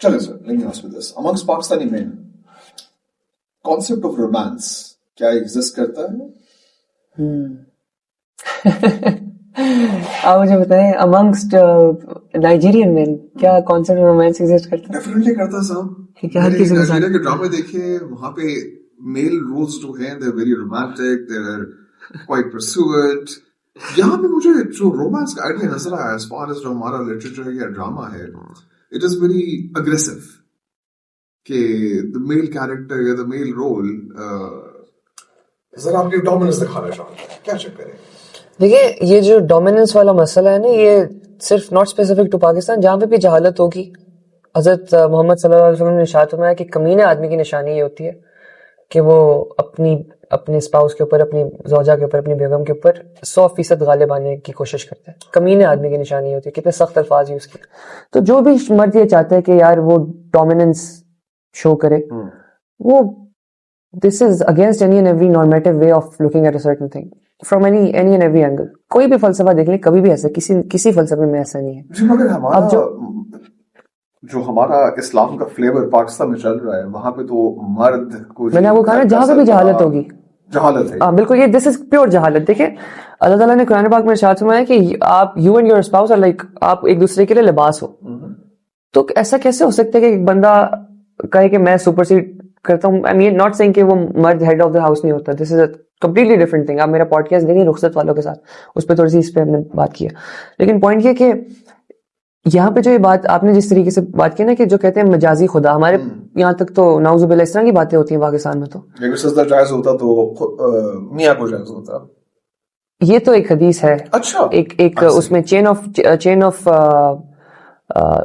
چلے سر let me ask you this. Amongst Pakistani men, concept of romance کیا exist کرتا ہے؟ آپ مجھے بتائیں amongst Nigerian men کیا concept of romance exist کرتا ہے؟ Definitely کرتا ہے صاحب. کیا ہر کسی کے ساتھ نائجیریا کے ڈرامے دیکھیں, وہاں پہ میل رولز جو ہیں they're very romantic, they're quite pursuant. یہاں پہ مجھے جو رومانس کا آئیڈیا نظر آیا as far as جو ہمارا لٹریچر یا ڈراما ہے, it is very aggressive کہ the male character یا the male role ذرا آپ کی ڈومیننس دکھانا چاہتے ہیں, کیا چکر ہے؟ دیکھیے یہ جو ڈومیننس والا مسئلہ ہے نا, یہ صرف ناٹ اسپیسیفک ٹو پاکستان, جہاں پہ بھی جہالت ہوگی. حضرت محمد صلی اللہ علیہ وسلم نے ارشاد فرمایا کہ کمینے آدمی کی نشانی یہ ہوتی ہے کہ وہ اپنے اسپاؤس کے اوپر, اپنی زوجہ کے اوپر, اپنی بیگم کے اوپر 100% غالب آنے کی کوشش کرتا ہے. کمینے آدمی کی نشانی یہ ہوتی ہے. کتنے سخت الفاظ یوز کیے. تو جو بھی مرد یہ چاہتا ہے کہ یار وہ ڈومیننس شو کرے, وہ this is against any and every normative way of looking at a certain thing from any and every angle. کوئی بھی فلسفہ دیکھ لیں, کبھی بھی ایسا کسی فلسفے میں ایسا نہیں ہے. جی مگر ہمارا جو ہمارا اسلام کا فلیور پاکستان میں چل رہا ہے, وہاں پہ تو مرد کو, میں نے آپ کو کہا نا, جہاں پہ بھی جہالت ہوگی, جہالت ہے. ہاں بالکل, یہ دس از پیور جہالت. دیکھیں اللہ تعالیٰ نے قرآن پاک میں ارشاد فرمایا کہ آپ you and your spouse are like, آپ ایک دوسرے کے لیے لباس ہو. تو ایسا کیسے ہو سکتا ہے کہ ایک بندہ کہے کہ میں سپر سیڈ کرتا ہوں؟ آئی مین ناٹ سینگ کہ وہ مرد ہیڈ آف دا ہاؤس نہیں ہوتا. دس is a completely different thing. آپ میرا پوڈ کاسٹ دیکھیں رخصت والوں کے ساتھ, اس پہ تھوڑی سی اس پہ ہم نے بات کی ہے. لیکن پوائنٹ یہ کہ یہاں پہ جو یہ بات آپ نے جس طریقے سے بات کی نا کہ جو کہتے ہیں مجازی خدا, ہمارے یہاں تک تو نعوذ باللہ اس طرح کی باتیں ہوتی ہیں پاکستان میں. تو اگر سجدہ جائز ہوتا تو میاں کو جائز ہوتا. یہ تو ایک حدیث ہے. اچھا, ایک اس میں چین آف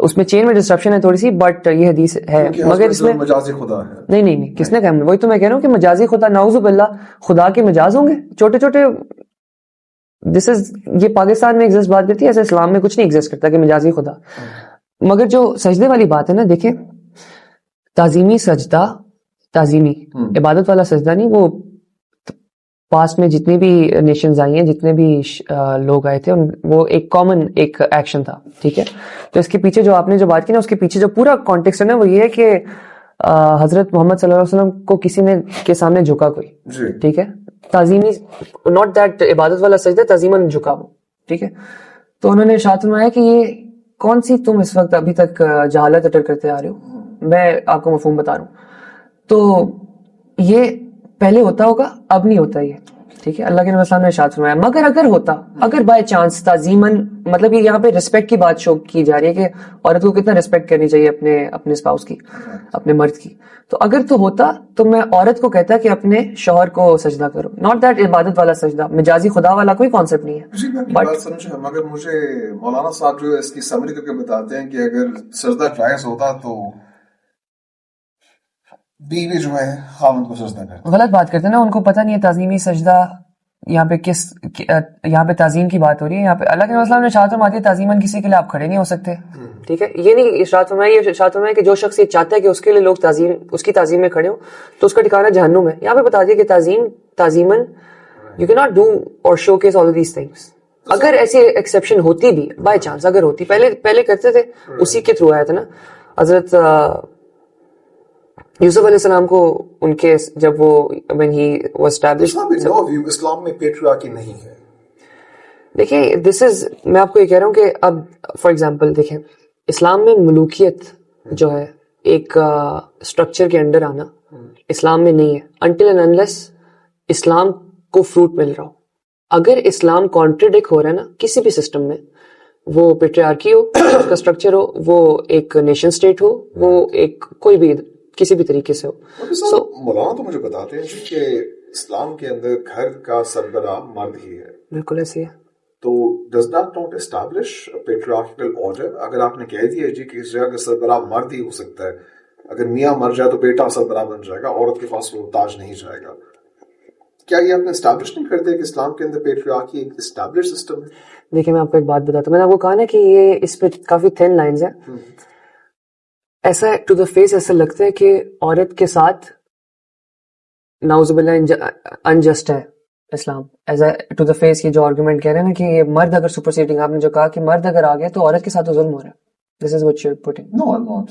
اس میں چین میں ڈسٹرپشن ہے تھوڑی سی, بٹ یہ حدیث ہے. مگر اس میں مجازی خدا ہے. نہیں, کس نے کہا؟ وہی تو میں کہہ رہا ہوں کہ مجازی خدا, نعوذ باللہ, خدا کے مجاز ہوں گے چھوٹے چھوٹے. دس از, یہ پاکستان میں ایگزسٹ بات کرتی ہے, ایسے اسلام میں کچھ نہیں ایگزسٹ کرتا کہ مجازی خدا. مگر جو سجدے والی بات ہے نا, دیکھیں تعظیمی سجدہ, تعظیمی عبادت والا سجدہ نہیں, وہ پاس میں جتنی بھی نیشنز آئی ہیں, جتنے بھی لوگ آئے تھے, وہ ایک کامن ایک ایکشن تھا, ٹھیک ہے. تو اس کے پیچھے جو آپ نے جو بات کی نا, اس کے پیچھے جو پورا کانٹیکسٹ ہے نا, وہ یہ ہے کہ حضرت محمد صلی اللہ علیہ وسلم کو کسی نے کے سامنے جھکا کوئی, ٹھیک ہے, تعظیمی, ناٹ دیٹ عبادت والا سجدہ, تعظیماً جھکا وہ, ٹھیک ہے. تو انہوں نے ارشاد فرمایا کہ یہ کون سی تم اس وقت ابھی تک جہالت اٹر کرتے آ رہے ہو. میں آپ کو مفہوم بتا رہا ہوں. تو یہ پہلے ہوتا ہوگا, اب نہیں ہوتا یہ, ٹھیک ہے. اللہ کے نبی صلی اللہ علیہ وسلم نے ارشاد فرمایا مگر اگر ہوتا, اگر بائی چانس تعظیماً, مطلب یہ یہاں پہ ریسپیکٹ کی بات شو کی جا رہی ہے کہ عورت کو کتنا ریسپیکٹ کرنی چاہیے اپنے اسپاؤس کی, اپنے مرد کی. تو اگر تو ہوتا تو میں عورت کو کہتا کہ اپنے شوہر کو سجدہ کرو, ناٹ دیٹ عبادت والا سجدہ, مجازی خدا والا کوئی کانسیپٹ نہیں ہے. بات سمجھا, مگر مجھے مولانا صاحب جو اس کی سمری کر کے بتاتے ہیں کہ اگر سجدہ جائز ہوتا تو بیوی جو ہے خاوند کو سجدہ کرتا. غلط بات کرتے ہیں نا, ان کو پتہ نہیں ہے تعظیمی سجدہ یہاں پہ یہاں پہ تعظیم کی بات ہو رہی ہے. یہاں پہ اللہ کے وسلم نے ارشاد فرمایا تعظیماً کسی کے لیے آپ کھڑے نہیں ہو سکتے, ٹھیک ہے. یہ نہیں ارشاد فرمایا, یہ ارشاد فرمایا کہ جو شخص یہ چاہتا ہے کہ اس کے لیے لوگ اس کی تعظیم میں کھڑے ہوں تو اس کا ٹھکانہ جہنم ہے. یہاں پہ بتا دیا کہ تعظیماً یو کین ناٹ ڈو اور شو کیس آل دیز تھنگس. اگر ایسی ایکسیپشن ہوتی بھی بائی چانس, اگر ہوتی, پہلے کرتے تھے, اسی کے تھرو آیا تھا نا. حضرت یوسف علیہ السلام کو ان کے جب وہ when he was established, اسلام میں پیٹریارکی نہیں ہے. دیکھیں دس از, میں آپ کو یہ کہہ رہا ہوں کہ اب فار ایگزامپل دیکھیں, اسلام میں ملوکیت جو ہے ایک اسٹرکچر کے انڈر آنا اسلام میں نہیں ہے, until and unless اسلام کو فروٹ مل رہا ہو. اگر اسلام کانٹریڈکٹ ہو رہا ہے نا کسی بھی سسٹم میں, وہ پیٹریارکی ہو, اس کا اسٹرکچر ہو, وہ ایک نیشن اسٹیٹ ہو, وہ ایک کوئی بھی کسی بھی طریقے سے ہو. مولانا تو مجھے بتاتے ہیں کہ اسلام کے اندر گھر کا سربراہ مرد ہی ہے. بالکل ایسے ہے. تو does that not establish a patriarchal order? اگر آپ نے کہہ دیا کہ اس جگہ کا سربراہ مرد ہی ہو سکتا ہے, اگر میاں مر جائے تو بیٹا سربراہ بن جائے گا, عورت کے پاس وہ تاج نہیں جائے گا. کیا یہ آپ نے اسٹیبلش نہیں کرتے کہ اسلام کے اندر پیٹریارکی ایک اسٹیبلش سسٹم ہے؟ دیکھیں میں آپ کو ایک بات بتاتا ہوں, میں نے آپ کو کہا نا کہ یہ اس پہ کافی تھن لائنز ہیں. ایسا ٹو دا فیس ایسا لگتا ہے کہ عورت کے ساتھ نعوذ باللہ انجسٹ ہے اسلام. As a to the face یہ جو آرگومنٹ کہہ رہے ہیں نا کہ یہ مرد اگر سپر سیڈنگ, آپ نے جو کہا کہ مرد اگر آ گیا تو عورت کے ساتھ تو ظلم ہو رہا ہے. This is what you are putting. No I am not.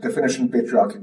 definition patriarchal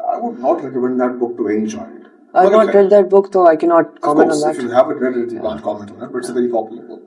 I would not recommend that book to any child. I have not read that book, so I cannot comment on that. If you haven't read it, you can't comment on it. But it's a very popular book,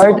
heard,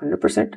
100%.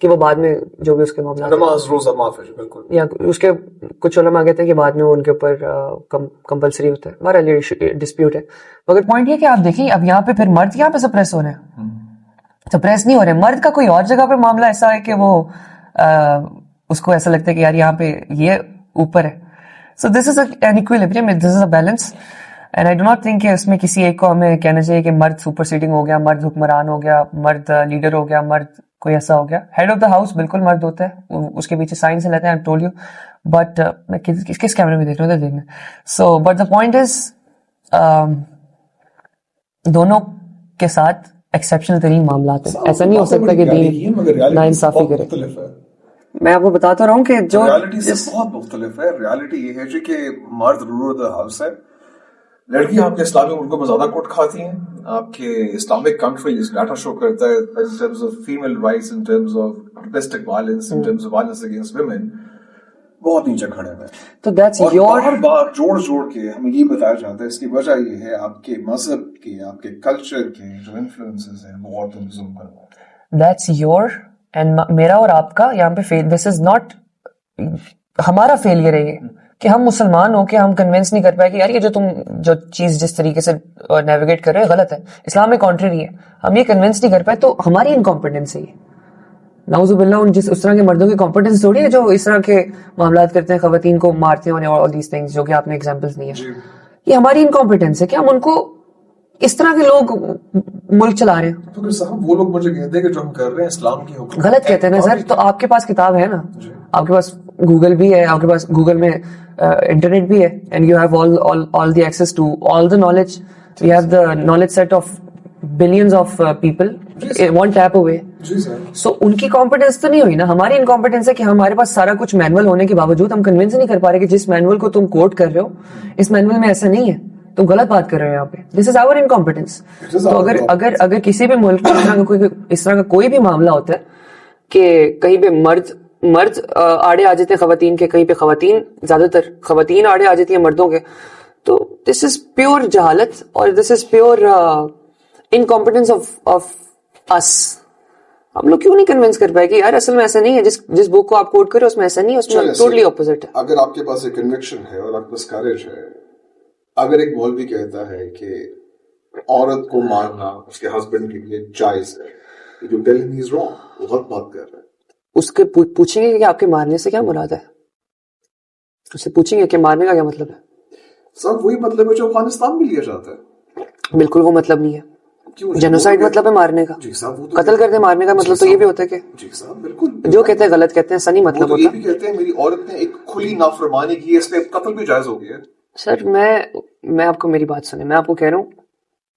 کہ وہ بعد میں جو بھی اس کے معاملات نماز روزہ معاف ہے بالکل, یا اس کے کچھ علماء کہتے ہیں کہ بعد میں وہ ان کے اوپر کمپلسری ہوتا ہے, ہمارا ڈسپیوٹ ہے. مگر پوائنٹ یہ کہ آپ دیکھیں اب یہاں پہ پھر مرد یہاں پہ سپریس ہو رہے ہیں, سپریس نہیں ہو رہے. مرد کا کوئی اور جگہ پہ معاملہ ایسا ہے کہ وہ اس کو ایسا لگتا ہے کہ یار یہاں پہ یہ اوپر ہے. So this is an equilibrium, this is a balance, and I do not think کہ اس میں کسی ایک کو ہمیں کہنا چاہیے کہ مرد سپر سیڈنگ ہو گیا, مرد حکمران ہو گیا, مرد لیڈر ہو گیا, مرد کوئی ایسا ہو گیا. ہیڈ آف دا ہاؤس بالکل مرد ہوتا ہے, اس کے پیچھے سائنس لیتے ہیں, ٹول یو. بٹ میں کس کیمرے میں دیکھ رہا ہوں دیکھنا. So but the point is دونوں کے ساتھ ایکسیپشنل ترین معاملات ہیں. ایسا نہیں ہو سکتا کہ دین ناانصافی کرے. میں آپ کو بتاتا رہا ہوں کہ جو ریالٹی سے بہت مختلف ہے. ریالٹی یہ ہے کہ مرد رولر دا ہاؤس ہے, لڑکیاں آپ کے اسلامی ملکوں میں زیادہ کوٹ کھاتی ہیں. آپ کے اسلامک کنٹریز ڈاٹا شو کرتا ہے in terms of female rights, in terms of domestic violence, in terms of violence against women, بہت نیچے کھڑے ہیں. تو that's اور your بار بار جوڑ کے ہمیں یہ بتایا جاتا ہے اس کی وجہ یہ ہے آپ کے مذہب کے, آپ کے کلچر کے جو انفلوئنسز ہیں وہ عورتوں پہ ظلم کرنا ہوتا ہے. that's your and میرا اور آپ کا یہاں پہ this is not ہمارا فیلئر ہے یہ کہ ہم مسلمان ہو کے ہم کنونس نہیں کر پائے کہ یار یہ جو چیز جس طریقے سے نیویگیٹ کر رہے ہیں غلط ہے, اسلام میں کانٹریری ہے. ہم یہ کنونس نہیں کر پائے تو ہماری انکمپیٹنس ہے یہ. نعوذ باللہ اس طرح کے مردوں کی کمپیٹنس تھوڑی ہے جو اس طرح کے معاملات کرتے ہیں, خواتین کو مارتے ہیں اور all these things جو کہ آپ نے ایگزامپلس دی ہیں. یہ ہماری انکمپیٹنس ہے کہ ہم ان کو اس طرح کے لوگ ملک چلا رہے ہیں. تو صاحب وہ لوگ مجھے کہتے ہیں کہ جو ہم کر رہے ہیں اسلام کی حکم غلط کہتے ہیں نا سر. تو آپ کے پاس کتاب ہے نا, آپ کے پاس گوگل بھی ہے, آپ کے پاس گوگل میں انٹرنیٹ بھی ہے, and you have all the access to all the knowledge. You have the knowledge set of billions of people one tap away. So ان کی کمپیٹنس تو نہیں ہوئی نا, ہماری انکمپیٹنس ہے کہ ہمارے پاس سارا کچھ مینول ہونے کے باوجود ہم کنونس نہیں کر پا رہے کہ جس مینول کو تم کوٹ کر رہے ہو اس مینول میں ایسا نہیں ہے, تم غلط بات کر رہے ہو یہاں پہ. دس از آور انکمپیٹنس. تو اگر کسی بھی ملک میں اس طرح کا کوئی بھی معاملہ ہوتا ہے کہ کہیں پہ مرد آڑے آ جاتے ہیں خواتین کے, کہیں پہ خواتین, زیادہ تر خواتین آڑے آ جاتی ہیں مردوں کے, تو دس از پیور جہالت اور دس از پیور انکمپیٹنس آف اس. ہم لوگ کیوں نہیں کنونس کر پائے کہ یار اصل میں ایسا نہیں ہے, جس بک کو آپ کوٹ کرے اس میں ایسا نہیں ہے, اس میں ٹوٹلی اپوزٹ ہے. اگر آپ کے پاس ایک کنوکشن ہے اور آپ کے پاس کریج ہے, اگر ایک مولوی کہتا ہے کہ عورت کو مارنا اس کے ہسبینڈ کے لیے جائز ہے, جو ٹیل ہم ہی از رانگ, وہ غلط بات کر رہا ہے. اس کے پوچھیں گے کہ آپ کے مارنے سے کیا مراد ہے, اسے پوچھیں گے کہ مارنے کا کیا مطلب ہے. سب وہی مطلب ہے جو افغانستان میں لیا جاتا ہے. بالکل وہ مطلب نہیں ہے. جینوسائیڈ مطلب ہے مارنے کا, قتل کرتے مارنے کا مطلب تو یہ بھی ہوتا ہے کہ جی صاحب بالکل جو کہتے ہیں غلط کہتے ہیں, ایسا نہیں مطلب ہوتا. یہ بھی کہتے ہیں میری عورت نے ایک کھلی نافرمانی کی ہے, اس پہ قتل بھی جائز ہو گیا. سر میں آپ کو میری بات سنیں, میں آپ کو کہہ رہا ہوں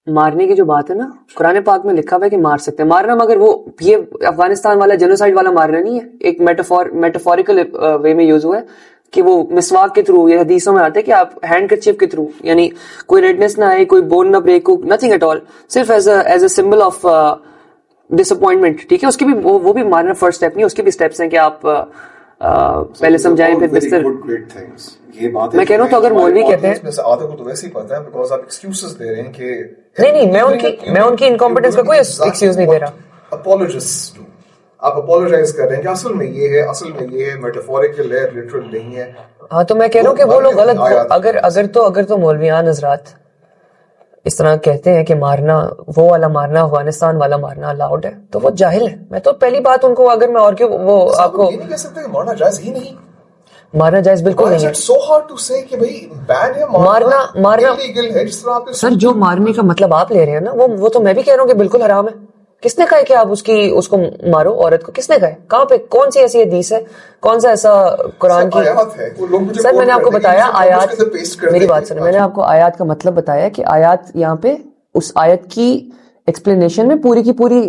مارنے کی جو بات ہے نا, قرآن پاک میں لکھا ہوا ہے کہ مار سکتے ہیں مارنا, مگر وہ یہ افغانستان والا جینوسائیڈ والا مارنا نہیں ہے. ایک میٹافوریکل وے میں یوز ہوا ہے کہ وہ مسواک کے تھرو, یہ حدیثوں میں آتا ہے کہ آپ ہینڈ کرچیف کے تھرو, یعنی کوئی ریڈنس نہ آئے, کوئی بون نہ بریک ہو, نتھنگ ایٹ آل, صرف as a symbol of disappointment. ٹھیک ہے, اس کی بھی وہ بھی مارنا فرسٹ اسٹیپ نہیں, اس کے بھی اسٹیپس ہیں کہ آپ پہلے سمجھائیں پھر بستر. میں کہہ رہا ہوں تو اگر مولوی کہتے ہیں آدھے کو تو ویسے ہی پتہ ہے بیکاز آپ ایکسکیوزز دے رہے ہیں کہ نہیں, میں ان کی انکمپیٹنس کا کوئی ایکسکیوز نہیں دے رہا. اپولوجسٹ آپ اپولوجائز کر رہے ہیں کہ اصل میں یہ ہے, میٹافوریکل ہے, لٹرل نہیں ہے. ہاں تو میں کہہ رہا ہوں کہ وہ لوگ غلط, اگر تو مولویان حضرات اس طرح کہتے ہیں کہ مارنا, وہ والا مارنا, افغانستان والا مارنا الاؤڈ ہے, تو وہ جاہل ہے. میں تو پہلی بات ان کو, اگر میں اور کیوں وہ آپ کو یہ نہیں کہہ سکتے کہ مارنا جائز ہی نہیں, مارنا جائز بالکل نہیں ہے. سو ہارڈ ٹو سے کہ بھائی بین ہے مارنا لیگل ہے. جس طرح آپ سر جو مارنے کا مطلب آپ لے رہے ہیں نا, وہ تو میں بھی کہہ رہا ہوں کہ بالکل حرام ہے. کس نے کہا ہے کہ آپ اس کو مارو, عورت کو کس نے کہا ہے, کہاں پہ, کون سی ایسی حدیث ہے, کون سا ایسا قرآن کی. سر میں نے آپ کو بتایا آیات, میری بات سنیں, میں نے آپ کو آیات کا مطلب بتایا کہ آیات یہاں پہ اس آیت کی ایکسپلینیشن میں پوری کی پوری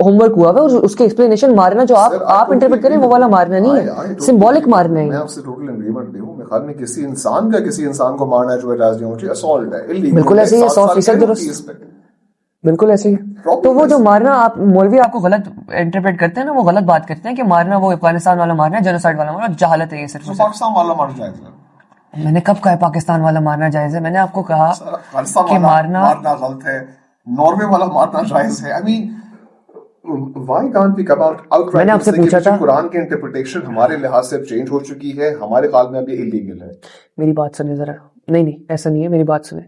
ہوم ورک ہوا ہے, اور اس کی ایکسپلینیشن مارنا جو آپ انٹرپریٹ کریں وہ والا مارنا نہیں ہے, سمبولک مارنا ہے. میں آپ سے ٹوٹل انگریمنٹ ہوں. میں خیال میں کسی انسان کو مارنا جو جائز نہیں ہوتی, اسالٹ ہے, بالکل ایسے ہی ہے, 100% درست, بالکل ایسے ہی ہے. تو وہ جو مارنا آپ مولوی آپ کو غلط انٹرپریٹ کرتے ہیں نا, وہ غلط بات کرتے ہیں کہ مارنا وہ افغانستان والا مارنا ہے, جینوسائیڈ والا مارنا, جہالت ہے یہ صرف. پاکستان والا مارنا جائز ہے. میں نے کب کہا ہے پاکستان والا مارنا جائز ہے؟ میں نے آپ کو کہا کہ مارنا غلط ہے, ناروے والا مارنا جائز ہے. Why can't we come out outright میں نے آپ سے پوچھا تھا قرآن کی انٹرپریٹیشن ہمارے لحاظ سے چینج ہو چکی ہے, ہمارے خیال میں اب یہ انلیگل ہے. میری بات سنیں ذرا. نہیں ایسا نہیں ہے, میری بات سنیں.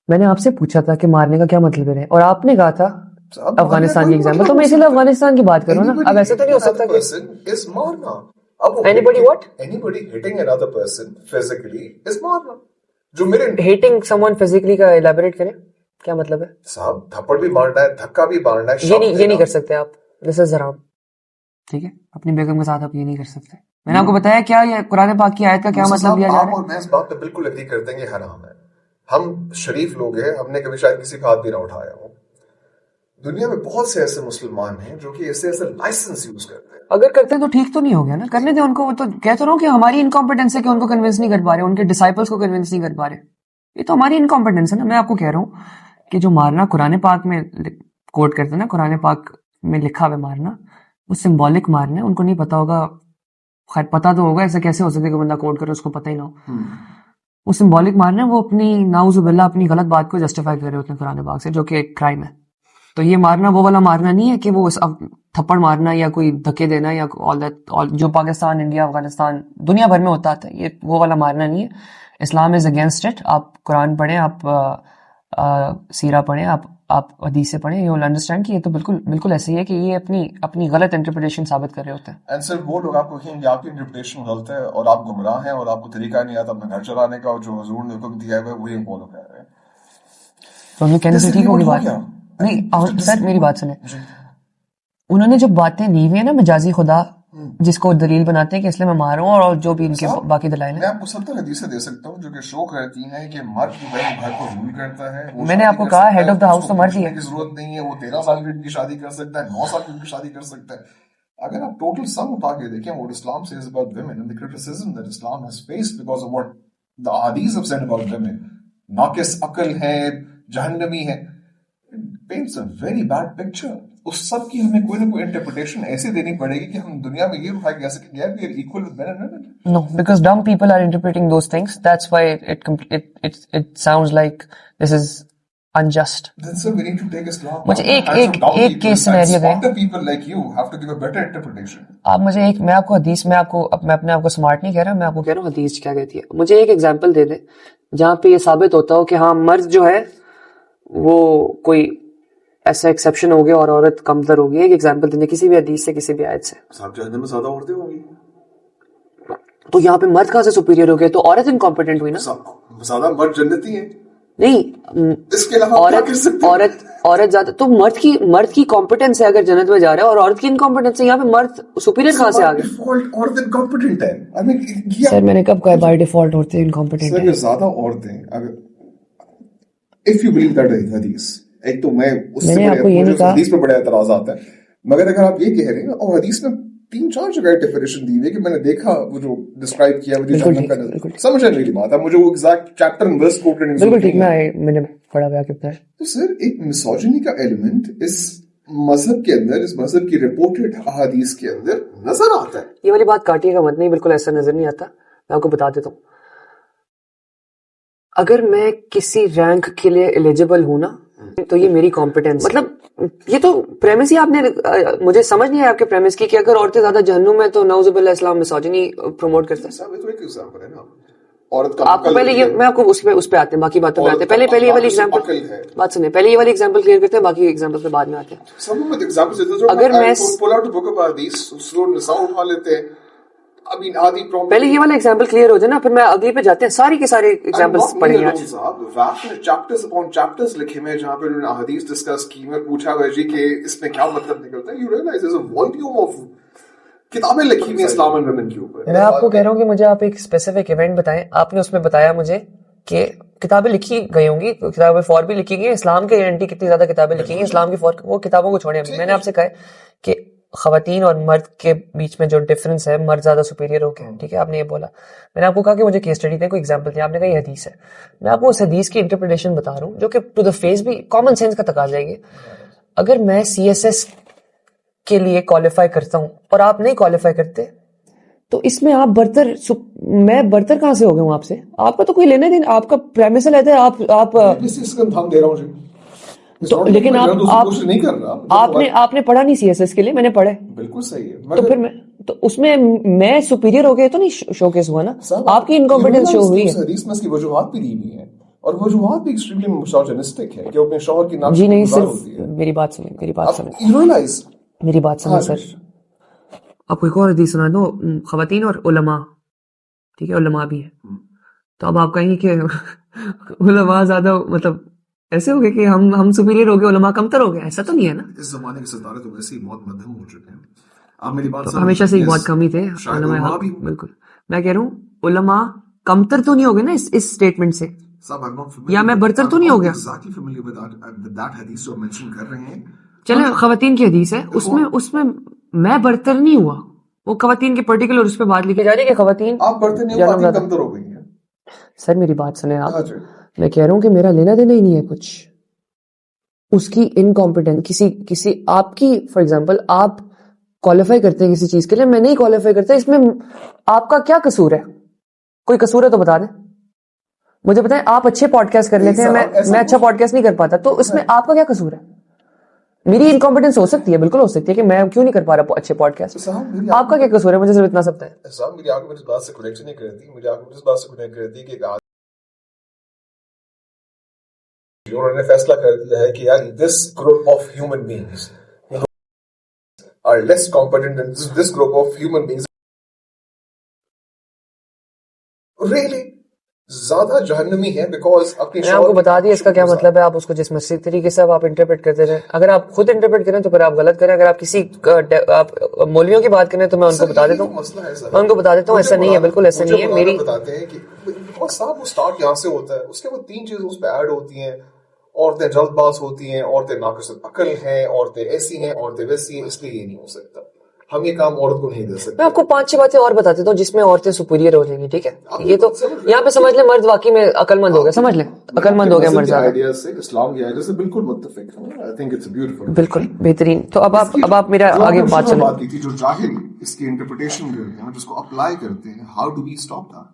میں نے آپ سے پوچھا تھا کہ مارنے کا کیا مطلب ہے, اور آپ نے کہا تھا افغانستان کی ایگزامپل, تو میں اسی لیے افغانستان کی بات کروں نا. اب ایسا تو نہیں ہو سکتا کہ anybody what? Anybody hitting another person physically is مارنا. جو میرے hating someone physically کا elaborate کریں, کیا مطلب ہے صاحب؟ تھپڑ بھی مارنا ہے, دھکا بھی مارنا ہے, یہ نہیں کر سکتے آپ. دس از حرام. ٹھیک ہے, اپنی بیگم کے ساتھ آپ یہ نہیں کر سکتے. میں نے آپ کو بتایا کیا یہ قرآن پاک کی آیت کا کیا مطلب لیا جا رہا ہے. اور میں اس بات پہ بالکل اگری کرتے ہیں کہ حرام ہے. ہم شریف لوگ ہیں, ہم نے کبھی شاید کسی کا ہاتھ بھی نہ اٹھایا ہو. دنیا میں بہت سے ایسے مسلمان ہیں جو کہ ایسے لائسنس یوز کرتے ہیں. اگر کرتے ہیں تو ٹھیک تو نہیں ہو گیا نا, کرنے دیں ان کو. وہ تو کہہ رہا ہوں کہ ہماری انکمپیٹنس ہے کہ ان کو کنونس نہیں کر پا رہے, ان کے ڈسائپلس کو کنونس نہیں کر پا رہے. یہ تو ہماری انکمپیٹنس ہے نا. میں آپ کو کہہ رہا ہوں کہ جو مارنا قرآن پاک میں کوٹ کرتے ہیں نا, قرآن پاک میں لکھا ہوا مارنا, وہ سمبولک مارنا ہے. ان کو نہیں پتا ہوگا, خیر پتا تو ہوگا, ایسا کیسے ہو سکتا ہے کہ بندہ کوٹ کرے اس کو پتہ ہی نہ ہو. وہ سمبولک مارنا ہے, وہ اپنی نعوذ باللہ اپنی غلط بات کو جسٹیفائی کر رہے ہوتے ہیں قرآن پاک سے, جو کہ ایک کرائم ہے. تو یہ مارنا وہ والا مارنا نہیں ہے کہ وہ تھپڑ مارنا یا کوئی دھکے دینا یا جو پاکستان, انڈیا, افغانستان, دنیا بھر میں ہوتا ہے. یہ وہ والا مارنا نہیں ہے. اسلام از اگینسٹ اٹ. آپ قرآن پڑھیں, آپ سیرہ پڑھیں, آپ حدیثیں پڑھیں, یو ول انڈرسٹینڈ کہ یہ تو بالکل ایسے ہی ہے کہ یہ اپنی غلط انٹرپریٹیشن ثابت کر رہے ہوتے ہیں. اینڈ سر وہ لوگ آپ کو کہیں گے آپ کی انٹرپریٹیشن غلط ہے اور آپ گمراہ ہیں اور آپ کو طریقہ نہیں آتا اپنا گھر چلانے کا, اور جو حضور نے حکم دیا ہے وہی فالو کر رہے ہیں. تو ہمیں کہنے سے ٹھیک ہوگی بات نہیں. سر میری بات سنیں, انہوں نے جو باتیں لی ہوئی ہیں نا مجازی خدا, جس کو دلیل بناتے ہیں کہ اس لیے میں مار رہا ہوں, اور جو بھی ان کے باقی دلائل ہیں, میں آپ کو 70 حدیثیں دے سکتا ہوں جو کہ شو کرتی ہیں کہ مرد جو ہے گھر کو رول کرتا ہے. میں نے آپ کو کہا ہیڈ آف دا ہاؤس تو مرد ہی ہے. ضرورت نہیں ہے, وہ 13 سال کی شادی کر سکتا ہے, 9 سال کی شادی کر سکتا ہے. اگر آپ ٹوٹل سم اٹھا کے دیکھیں what Islam says about women and the criticism that Islam has faced because of what the hadiths have said about women, ناقص عقل ہے, جہنمی ہے, paints a very bad picture. اس سب کی ہمیں کوئی نہ کوئی انٹرپریٹیشن ایسے دینی پڑے گی کہ ہم دنیا میں یہ اٹھا کے کہہ سکیں we are equal with men and women. No, because dumb people are interpreting those things. That's why it sounds like this is unjust. Then sir, we need to take Islam. مجھے ایک کیس سینیریو دیں. Smarter people like you have to give a better interpretation. آپ مجھے میں آپ کو حدیث, میں اپنے آپ کو سمارٹ نہیں کہہ رہا, میں آپ کو کہہ رہا ہوں حدیث کیا کہتی ہے. مجھے ایک ایگزامپل دے دیں جہاں پہ یہ ثابت ہوتا ہو کہ ہاں مرد جو ہے وہ کوئی ایسا ایکسیپشن ہو گیا اور عورت کمتر ہوگی. ایک ایگزامپل دیں کسی بھی حدیث سے, کسی بھی آیت سے. صاحب جہنم میں زیادہ عورتیں ہوں گی, تو یہاں پہ مرد کہاں سے سپیریئر ہو گئے؟ تو عورت انکمپیٹنٹ ہوئی نا. زیادہ مرد جنتی ہیں. نہیں, اس کے علاوہ عورت زیادہ, تو مرد کی کمپیٹنس ہے اگر جنت میں جا رہا ہے, اور عورت کی انکمپیٹنس ہے. یہاں پہ مرد سپیریئر کہاں سے آ گئے؟ عورت انکمپیٹنٹ ہے. سر میں نے کب کہا بائی ڈیفالٹ عورتیں انکمپیٹنٹ ہیں؟ زیادہ عورتیں اگر if you believe that حدیث, ایک تو میں اس سے حدیث پہ بڑے اعتراضات ہیں, مگر اگر آپ یہ کہہ رہے ہیں, اور حدیث میں 3-4 جگہ ڈیفینیشن دی ہوئی ہے کہ میں نے دیکھا وہ جو ڈسکرائب کیا مجھے جہنم کا سمجھ نہیں بات ہے, مجھے وہ ایگزیکٹ چیپٹر اینڈ ورس کوٹ کرنے بالکل ٹھیک, میں نے پڑھا ہوا کتنا ہے. تو سر ایک میسوجنی کا ایلیمنٹ اس مذہب کے اندر, اس مذہب کی رپورٹڈ احادیث کے اندر نظر آتا ہے. یہ والی بات کاٹیے گا مت, نہیں بالکل ایسا نظر نہیں آتا. میں آپ کو بتا دیتا ہوں, اگر میں کسی رینک کے لیے ایلیجیبل ہوں نا, تو یہ میری کمپیٹنس, مطلب یہ تو پریمس ہی آپ نے, مجھے سمجھ نہیں ہے آپ کے پریمس کی کہ اگر عورتیں زیادہ جہنم میں تو نعوذ باللہ اسلام میسوجنی پروموٹ کرتا ہے. آپ کو پہلے یہ, میں آپ کو اس پہ آتے ہیں, باقی باتوں پہ آتے ہیں. پہلے یہ والی ایگزامپل بات سنیں, پہلے یہ والی ایگزامپل کلیئر کرتے ہیں, باقی ایگزامپل پہ بعد میں آتے ہیں. اگر میں پہلے یہ والا ایگزامپل کلیئر ہو جائے نا, پھر میں اگلی پہ جاتے ہیں. ساری کے سارے ایگزامپلس پڑھیں گے آج. چیپٹرز اپون چیپٹرز لکھے ہوئے جہاں پہ انہوں نے احادیث ڈسکس کی, میں پوچھا ہوا جی کہ اس میں کیا مطلب نکلتا ہے. You realise there's a volume of کتابیں لکھی ہوئی اسلام اینڈ ویمن کے اوپر. میں آپ کو کہہ رہا ہوں کہ مجھے آپ ایک اسپیسیفک ایونٹ بتائیں. آپ نے اس میں بتایا مجھے کہ کتابیں لکھی گئی ہوں گی, کتابیں فور بھی لکھی گئی ہیں, اسلام کے اینٹی کتنی زیادہ کتابیں لکھی گئی ہیں اسلام کی فور, وہ کتابوں کو چھوڑیں. میں نے آپ سے کہا کہ خواتین اور مرد کے بیچ میں جو ڈفرنس ہے, مرد زیادہ سپیریئر ہو کے, ٹھیک ہے, آپ نے یہ بولا. میں نے آپ کو کہا کہ مجھے کیس اسٹڈی دیں, کوئی ایگزامپل دیں. آپ نے کہا یہ حدیث ہے. میں آپ کو اس حدیث کی انٹرپریٹیشن بتا رہا ہوں جو کہ ٹو دا فیس بھی کامن سینس کا تقاضا ہے. اگر میں CSS کے لیے کوالیفائی کرتا ہوں اور آپ نہیں کوالیفائی کرتے, تو اس میں آپ میں برتر کہاں سے ہو گیا ہوں آپ سے؟ آپ کا تو کوئی لینا دینا, آپ کا پریمس ہے. آپ تو لیکن نہیں کر رہا. آپ نے پڑھا نہیں CSS کے لیے, میں نے پڑھا. بالکل صحیح ہے. تو پھر تو اس میں میں سپیریئر ہو گیا تو نہیں شو کیس ہوا نا, آپ کی انکمپیٹنس شو ہوئی ہے. حدیث میں اس کی وجوہات بھی دی ہوئی ہیں, اور وجوہات بھی ایکسٹریملی مسوجنسٹک ہے کہ اپنے شوہر کی جی نہیں, صرف میری بات سنیں سر. آپ کو ایک اور حدیث سنا دو, خواتین اور علماء, ٹھیک ہے, علماء بھی ہے. تو اب آپ کہیں گے کہ علماء زیادہ مطلب ایسے ہو گئے کہ ہم سپیریئر ہو گئے, علماء کمتر ہو گئے, ایسا تو نہیں ہے نا. اس زمانے کے ستارے تو ویسے ہی بہت مدھم ہو چکے ہیں. آپ میری بات ہمیشہ سے ہی بہت کم ہی تھے علماء. بالکل میں کہہ رہا ہوں علماء کمتر تو نہیں ہو گئے نا اس اسٹیٹمنٹ سے, یا میں برتر تو نہیں ہو گیا. چلے خواتین کی حدیث ہے, اس میں میں برتر نہیں ہوا, وہ خواتین کے پرٹیکولر اس پہ بات لکھی جا رہی ہے کہ خواتین آپ برتر نہیں ہو, کمتر ہو گئی ہیں. سر میری بات سنیں آپ, میں کہہ رہا ہوں کہ میرا لینا دینا ہی نہیں ہے کچھ اس کی انکمپیٹنٹ کسی آپ کی. فار ایگزامپل آپ کوالیفائی کرتے ہیں کسی چیز کے لیے, میں نہیں کوالیفائی کرتا, اس میں آپ کا کیا قصور ہے؟ کوئی قصور ہے تو بتا دیں مجھے. بتائیں, آپ اچھے پوڈ کاسٹ کر لیتے ہیں, میں اچھا پوڈ کاسٹ نہیں کر پاتا, تو اس میں آپ کا کیا قصور ہے؟ میری انکمپیٹنس ہو سکتی ہے, بالکل ہو سکتی ہے کہ میں کیوں نہیں کر پا رہا اچھے پوڈ کاسٹ. آپ کا کیا قصور ہے؟ مجھے صرف اتنا سب ہے. میری آنکھ میں اس بات سے کنیکشن نہیں کرتی, میری آنکھ میں اس بات سے کنیکٹ کرتی کہ انہوں نے فیصلہ کر دیا ہے کہ یار this group of human beings are less competent than this group of human beings. Really زیادہ جہنمی ہے بیکاز اپنی میں آپ کو بتا دیا اس کا کیا مطلب ہے. آپ اس کو جس مسئلے طریقے سے آپ انٹرپریٹ کرتے رہیں, اگر آپ خود انٹرپریٹ کریں تو پھر آپ غلط کریں. اگر آپ کسی آپ مولویوں کی بات کریں تو میں ان کو بتا دیتا ہوں, ایسا نہیں ہے, بالکل ایسا نہیں ہے. میری بتاتے ہیں کہ صاحب وہ اسٹارٹ یہاں سے ہوتا ہے, اس کے بعد 3 چیزیں اس پہ ایڈ ہوتی ہیں. عورتیں جلد باز ہوتی ہیں, عورتیں ناقص عقل ہیں, عورتیں ایسی ہیں, عورتیں ویسی ہیں, اس لیے یہ نہیں ہو سکتا. ہم یہ کام عورت کو نہیں دے سکتے. میں آپ کو 5-6 باتیں اور بتا دیتا ہوں جس میں عورتیں سپیریئر ہو جائیں گی, ٹھیک ہے. یہ تو یہاں پہ سمجھ لیں مرد واقعی میں عقل مند ہو گیا, سمجھ لیں عقل مند ہو گیا مرد زیادہ. اسلام کی آئیڈیا سے بالکل متفق ہوں. I think it's beautiful. بالکل بہترین. تو اب آپ میرا آگے بات سنیں. بات کی تھی جو جاہل اس کی انٹرپریٹیشن کرتے ہیں, جس کو اپلائی کرتے ہیں, how do we stop that?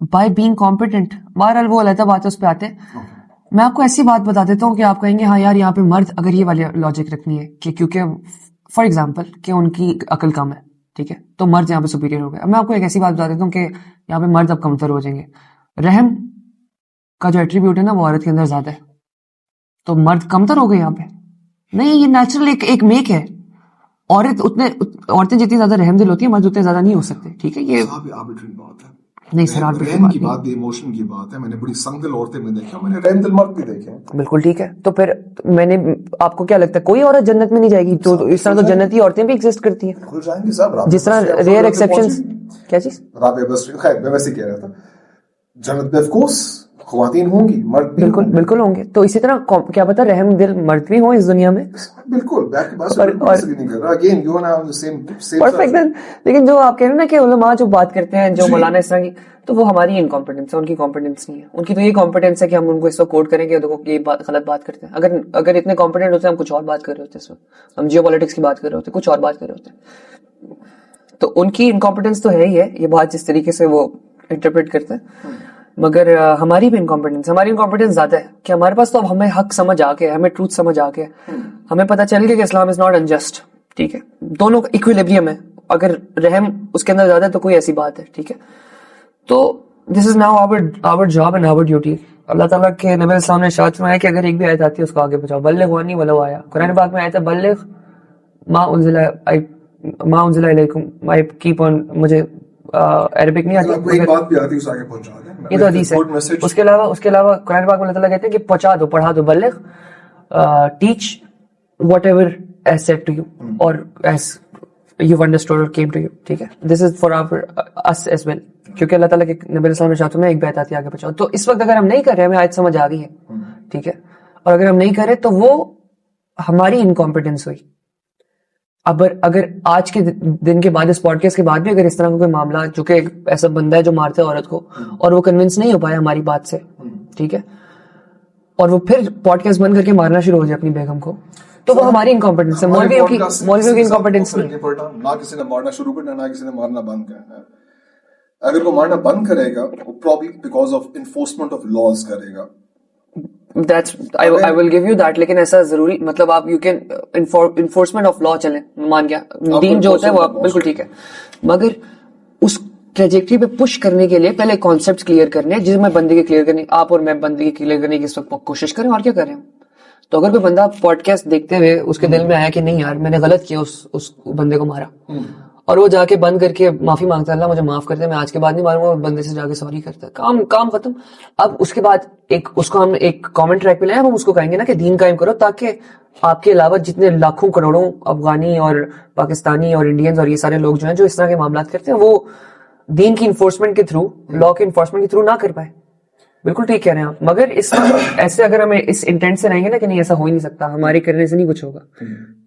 By being competent. بہرحال وہ علیحدہ بات ہے, اس پہ آتے ہیں. میں آپ کو ایسی بات بتا دیتا ہوں کہ آپ کہیں گے ہاں یار یہاں پہ مرد, اگر یہ والی لاجک رکھنی ہے کہ کیونکہ فار ایگزامپل کہ ان کی عقل کم ہے, ٹھیک ہے, تو مرد یہاں پہ سپیریئر ہو گئے. اب میں آپ کو ایک ایسی بات بتا دیتا ہوں کہ یہاں پہ مرد اب کمتر ہو جائیں گے. رحم کا جو ایٹریبیوٹ ہے نا وہ عورت کے اندر زیادہ ہے, تو مرد کمتر ہو گئے یہاں پہ. نہیں, یہ نیچرل ایک میک ہے. عورتیں جتنی زیادہ رحم دل ہوتی ہیں مرد اتنے زیادہ نہیں ہو سکتے, ٹھیک ہے. یہ بات ہے. نہیں سر, رحم کی بات بھی ایموشن کی بات ہے. میں نے بڑی سنگ دل عورتیں میں دیکھا, میں نے رحم دل مرد بھی دیکھے. بالکل ٹھیک ہے. تو پھر میں نے آپ کو کیا لگتا ہے کوئی عورت جنت میں نہیں جائے گی؟ تو اس طرح تو جنتی عورتیں بھی ایگزسٹ کرتی ہیں, کھل جائیں گی صاحب. جس طرح ریئر ایکسیپشنز. کیا چیز؟ رابعہ بصری, خیر میں ویسے کہہ رہا تھا, جنت میں آف کورس خواتین ہوں گی, مرد بھی بالکل ہوں گے. تو اسی طرح کیا پتا رحم دل مرد بھی ہوں اس دنیا میں. بالکل نہیں کر رہا. Again you and I are the same perfect. لیکن جو آپ کہہ رہے ہیں نا کہ علماء جو بات کرتے ہیں, جو مولانا اس طرح کی, تو وہ ہماری انکمپیٹنس ہے, ان کی کمپیٹنس نہیں ہے. ان کی تو یہ کمپیٹنس ہے کہ ہم ان کو اس وقت کوٹ کریں گے دیکھو یہ غلط بات کرتے ہیں. اگر اتنے کمپیٹنٹ ہوتے ہیں ہم کچھ اور بات کر رہے ہوتے, اس وقت ہم جیو پالیٹکس کی بات کر رہے ہوتے, کچھ اور بات کر رہے ہوتے. تو ان کی انکمپیٹنس تو ہے ہی ہے, یہ بات جس طریقے سے وہ انٹرپریٹ کرتے ہیں. مگر ہماری بھی انکمپیٹنس زیادہ ہے کہ ہمارے پاس تو اب ہمیں حق سمجھ آ گیا, ہمیں ٹروتھ سمجھ آ گیا, ہمیں پتہ چل گیا کہ اسلام از ناٹ انجسٹ, ٹھیک ہے. دونوں کا ایکویلیبریم ہے, اگر رحم اس کے اندر زیادہ ہے تو کوئی ایسی بات ہے, ٹھیک ہے. تو this is now our job and our duty. اللہ تعالیٰ کے نبی السلام نے ارشاد فرمایا کہ اگر ایک بھی آیت آتی ہے اس کو آگے پہنچاؤ. بلغ عنی ولو آیا. قرآن پاک میں آیت ہے بلغ ما انزل الیکم. I keep on, مجھے عربک نہیں آتی, کوئی بات بھی آتی اس آگے پہنچا دیں, یہ تو حدیث ہے. اس کے علاوہ قرآن پاک میں اللہ تعالیٰ کہتے ہیں کہ پہنچا دو, پڑھا دو. بلغ, teach whatever is said to you اور ایز یو انڈرسٹوڈ اور کیم ٹو یو, ٹھیک ہے. This is for us as well, کیونکہ اللہ تعالیٰ کے نبی السلام نے چاہتے ہیں ایک بیت آتی آگے پہنچاؤ. تو اس وقت اگر ہم نہیں کر رہے, ہمیں آیت سمجھ آ گئی ہے, ٹھیک ہے, اور اگر ہم نہیں کر رہے تو وہ ہماری انکمپیٹنس ہوئی. اگر آج کے دن کے بعد, اس پوڈ کاسٹ کے بعد بھی اگر اس طرح کا کوئی معاملہ, جو کہ ایک ایسا بندہ ہے جو مارتا ہے عورت کو اور وہ کنونس نہیں ہو پایا ہماری بات سے, ٹھیک ہے, اور وہ پھر پوڈ کاسٹ بند کر کے مارنا شروع ہو جائے اپنی بیگم کو, تو وہ ہماری انکمپیٹنس ہے. مولویوں کی انکمپیٹنس نہیں. نہ کسی نے مارنا شروع کرنا, نہ کسی نے مارنا بند کرنا. اگر وہ مارنا بند کرے گا وہ probably because of enforcement of laws کرے گا. That's I will give you that, لیکن ایسا ضروری مطلب آپ you can enforcement of law چلیں, مان گیا دین جو ہوتا ہے وہ آپ بالکل ٹھیک ہے, مگر اس ٹریجیکٹری پہ پش کرنے کے لیے پہلے کانسیپٹس کلیئر کرنے ہیں, جس میں بندے کی کلیئر کرنی, آپ اور میں بندے کی کلیئر کرنے کی اس وقت کوشش کریں, اور کیا کریں ہم. تو اگر کوئی بندہ پوڈ کاسٹ دیکھتے ہوئے اس کے دل میں آیا کہ نہیں یار میں نے غلط کیا, اس بندے کو مارا, اور وہ جا کے بند کر کے معافی مانگتا ہے, اللہ مجھے معاف کر دے, میں آج کے بعد نہیں ماروں گا, اور بندے سے جا کے سوری کرتا ہے, کام ختم. اب اس کے بعد اس کو ہم ایک کامن ٹریک پہ لائیں, ہم اس کو کہیں گے نا کہ دین قائم کرو, تاکہ آپ کے علاوہ جتنے لاکھوں کروڑوں افغانی اور پاکستانی اور انڈینز اور یہ سارے لوگ جو ہیں جو اس طرح کے معاملات کرتے ہیں, وہ دین کی انفورسمنٹ کے تھرو, لا کے انفورسمنٹ کے تھرو نہ کر پائے. بالکل ٹھیک کہہ رہے ہیں آپ, مگر اس ایسے اگر ہمیں اس انٹینٹ سے رہیں گے نا کہ نہیں ایسا ہو ہی نہیں سکتا, ہمارے کرنے سے نہیں کچھ ہوگا,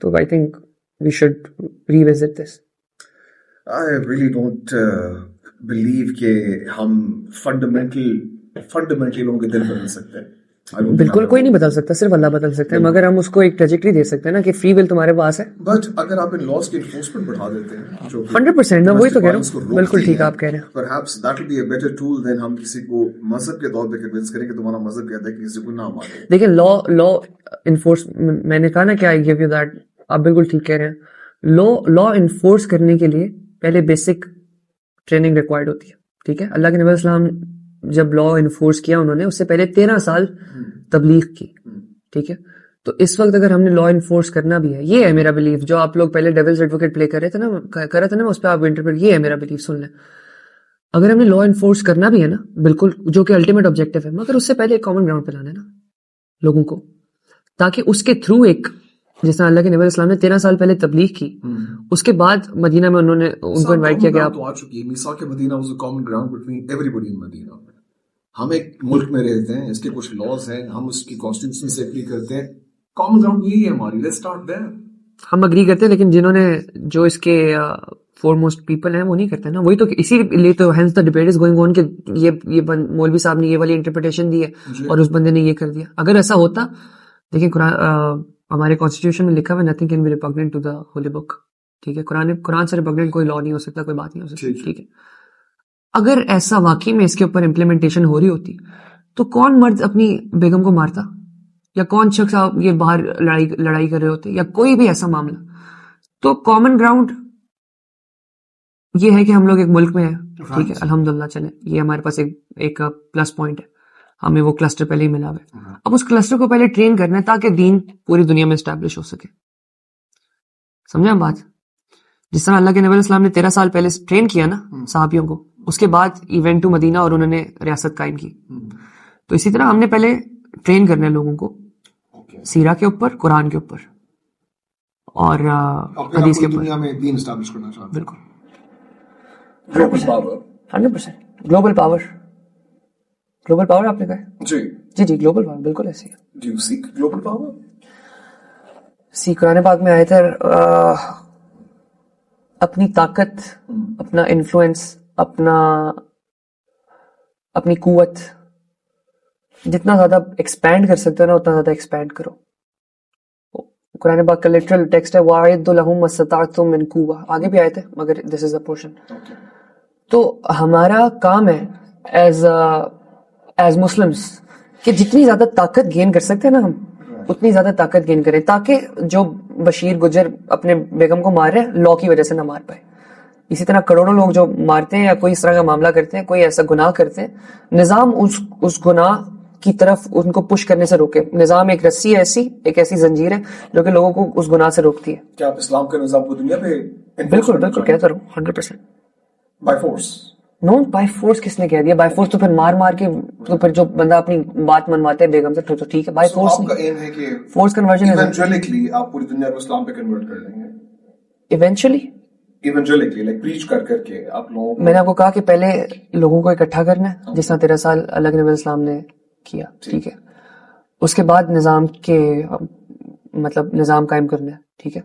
تو I think we should revisit this. I really don't believe کہ ہم fundamentally لوگوں کے دل بدل سکتے ہیں. بالکل کوئی نہیں بدل سکتا, صرف اللہ بدل سکتا ہے, مگر ہم اس کو ایک ٹریجیکٹری دے سکتے ہیں نا کہ فری ول تمہارے پاس ہے. بٹ اگر آپ ان لاس کی انفورسمنٹ بڑھا دیتے ہیں 100%, میں وہی تو کہہ رہا ہوں, بالکل ٹھیک آپ کہہ رہے ہیں. perhaps that will be a better tool than ہم کسی کو مذہب کے طور پہ کنونس کریں کہ تمہارا مذہب کہتا ہے کہ کسی کو نہ مارے. لیکن لا انفورس, میں نے کہا نا کہ آئی گیو یو دیٹ, آپ بالکل ٹھیک کہہ رہے ہیں. لا انفورس کرنے کے لیے پہلے بیسک ٹریننگ ریکوائرڈ ہوتی ہے, ٹھیک ہے. اللہ کے نبی السلام جب لا انفورس کیا انہوں نے, اس سے پہلے 13 سال تبلیغ کی, ٹھیک ہے. تو اس وقت اگر ہم نے لا انفورس کرنا بھی ہے, یہ ہے میرا بلیف, جو آپ لوگ پہلے ڈیولز ایڈوکیٹ پلے کر رہے تھے نا اس پہ آپ انٹرپریٹ, یہ ہے میرا بلیف, سن لیں. اگر ہم نے لا انفورس کرنا بھی ہے نا, بالکل, جو کہ الٹیمیٹ آبجیکٹو ہے, مگر اس سے پہلے ایک کامن گراؤنڈ پہ لانا ہے نا لوگوں کو, تاکہ اس کے تھرو ایک, جس طرح اللہ کے نبی علیہ السلام نے 13 سال پہلے تبلیغ کی, اس کے بعد مدینہ میں انہوں نے ان کو انوائٹ کیا کہ آپ آ چکی ہے. میثاق Madina was a common ground between every in Madina. ہم ایک ملک میں رہتے ہیں, اس کے کچھ لاز ہیں, ہم اس کی کانسٹیٹیوشن سے اپلی کرتے ہیں, کامن گراؤنڈ یہی ہے ہماری, لیٹس اسٹارٹ دیئر. ہم اگری کرتے ہیں, لیکن جنہوں نے جو اس کے فور موسٹ پیپل ہیں وہ نہیں کرتے نا. وہی تو اسی لیے تو hence the debate is going on کہ یہ مولوی صاحب نے یہ والی انٹرپریٹیشن دی ہے اور اس بندے نے یہ کر دیا. اگر ایسا ہوتا, دیکھیں ہمارے کانسٹیٹیوشن میں لکھا ہوا nothing can be repugnant to the holy book, ٹھیک ہے. قرآن سے ریپگننٹ کوئی لا نہیں ہو سکتا, کوئی بات نہیں ہو سکتی, ٹھیک ہے. اگر ایسا واقعی میں اس کے اوپر امپلیمنٹیشن ہو رہی ہوتی, تو کون مرد اپنی بیگم کو مارتا, یا کون شخص یہ باہر لڑائی کر رہے ہوتے, یا کوئی بھی ایسا معاملہ. تو کامن گراؤنڈ یہ ہے کہ ہم لوگ ایک ملک میں ہیں, ٹھیک ہے, الحمدللہ. چلیں, یہ ہمارے پاس ایک پلس پوائنٹ ہے, ہمیں وہ کلسٹر پہلے ہی ملا ہوا ہے. اب اس کلسٹر کو پہلے ٹرین کرنا ہے تاکہ دین پوری دنیا میں اسٹیبلش ہو سکے. سمجھا بات؟ جس طرح اللہ کے نبی علیہ السلام نے 13 سال پہلے ٹرین کیا نا صحابیوں کو, اس کے بعد ایونٹ ٹو مدینہ اور انہوں نے ریاست قائم کی. تو اسی طرح ہم نے پہلے ٹرین کرنا ہے لوگوں کو سیرہ کے اوپر, قرآن کے اوپر اور حدیث کے اوپر. دنیا میں دین اسٹیبلش کرنا چاہتے ہیں. بالکل 100% گلوبل پاور آپ نے کہا. جی گلوبل پاور بالکل ایسی ہے. Do you seek global power? Quran پاک میں آئے تھے اپنی طاقت, اپنا انفلوئنس, اپنی قوت جتنا زیادہ ایکسپینڈ کر سکتے ہو نا, اتنا زیادہ ایکسپینڈ کرو. قرآن پاک کا لٹرل ٹیکسٹ ہے وَأَعِدُّوا لَهُم مَا اسْتَطَعْتُم مِّن قُوَّةٍ, آگے بھی آئے تھے مگر دس از اے پورشن. تو ہمارا کام ہے ایز مسلمس کہ جتنی زیادہ طاقت گین کر سکتے ہیں نا ہم, اتنی زیادہ طاقت گین کریں, تاکہ جو بشیر گجر اپنے بیگم کو مار رہے ہیں لا کی وجہ سے نہ مار پائے. اسی طرح کروڑوں لوگ جو مارتے ہیں یا کوئی اس طرح کا معاملہ کرتے ہیں, کوئی ایسا گناہ کرتے ہیں, نظام اس گناہ کی طرف ان کو پش کرنے سے روکے. نظام ایک رسی ہے, ایک ایسی زنجیر ہے جو کہ لوگوں کو اس گناہ سے روکتی ہے. کیا آپ اسلام کا نظام کو دنیا پہ بالکل کہتا رہوں 100%. By force? No, by force کس نے کہہ دیا؟ بائی فورس تو پھر مار کے, تو پھر جو بندہ اپنی بات منواتے ہیں بیگم سے تو ٹھیک ہے. بائی فورس آپ کا ایم ہے کہ فورس کنورژن ایونچولی آپ پوری دنیا کو اسلام پہ کنورٹ کر لیں گے. ایونچولی لائک پریچ کر کے آپ لوگوں کو. میں نے آپ کو کہا کہ پہلے لوگوں کو اکٹھا کرنا ہے, جس طرح 13 سال اللہ کے نبی السلام نے کیا, ٹھیک ہے. اس کے بعد نظام قائم کرنا ہے, ٹھیک ہے.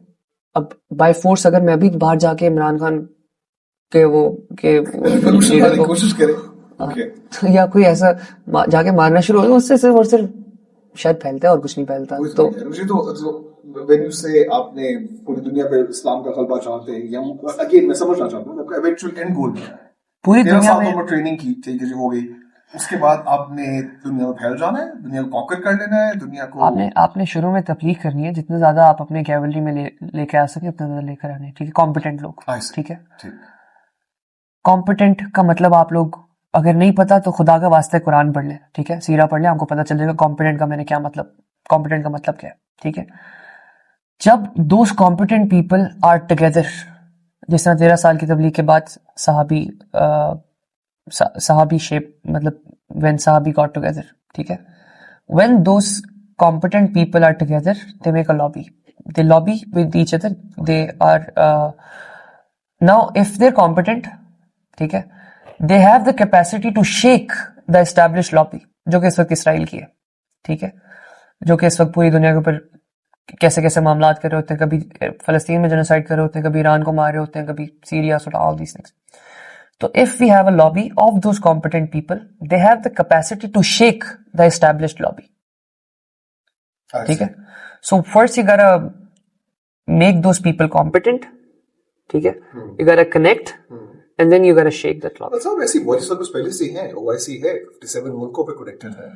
اب بائی فورس اگر میں ابھی باہر جا کے عمران خان کوشش کریں یا کوئی ایسا جا کے مارنا شروع ہو, اس سے صرف اور صرف شاید پھیلتا ہے اور کچھ نہیں پھیلتا. تو when you say آپ نے پوری دنیا پہ اسلام کا غلبہ چاہتے ہیں, یا اگین میں سمجھنا چاہتا ہوں آپ کا ایونچوئل اینڈ گول کیا ہے. پوری دنیا میں ٹریننگ کی, ٹھیک ہے جی, ہو گئی, اس کے بعد آپ نے دنیا میں پھیل جانا ہے, دنیا کو کانکر کر لینا ہے, دنیا کو آپ نے شروع میں تبلیغ کرنی ہے, جتنا زیادہ آپ اپنے کیولری میں لے کے آ سکیں اتنا زیادہ لے کر آنے, ٹھیک ہے, کمپیٹنٹ لوگ, ٹھیک ہے. کمپیٹنٹ کا مطلب آپ لوگ اگر نہیں پتا تو خدا کا واسطہ قرآن پڑھ لیں, ٹھیک ہے, سیرہ پڑھ لیں, آپ کو پتا چل جائے گا کمپیٹنٹ کا میں نے کیا مطلب, کمپیٹنٹ کا مطلب کیا ہے, ٹھیک ہے. جب those competent people are together, جس طرح 13 سال کی تبلیغ کے بعد صحابی شیپ, مطلب when صحابی got together, ٹھیک ہے, when those competent people are together they make a lobby, they lobby with each other, they are now if they're competent, ٹھیک ہے, they have the capacity to shake the established lobby, جو کہ اس وقت اسرائیل کی ہے, ٹھیک ہے, جو کہ اس وقت پوری دنیا کے اوپر کیسے کیسے معاملات کر رہے ہوتے ہیں, کبھی فلسطین میں جنوسائیڈ کر رہے ہوتے ہیں, کبھی ایران کو مار رہے ہوتے ہیں, کبھی Syria, all these things. So if we have a lobby of those competent people, they have the capacity to shake the established lobby. ٹھیک ہے, so first you gotta make those people competent, ٹھیک ہے, you gotta connect and then you gotta shake that lobby. صاحب ایسی بہت service پہلے سے ہیں, OIC ہے, 57 ملکوں پہ کنیکٹڈ ہے.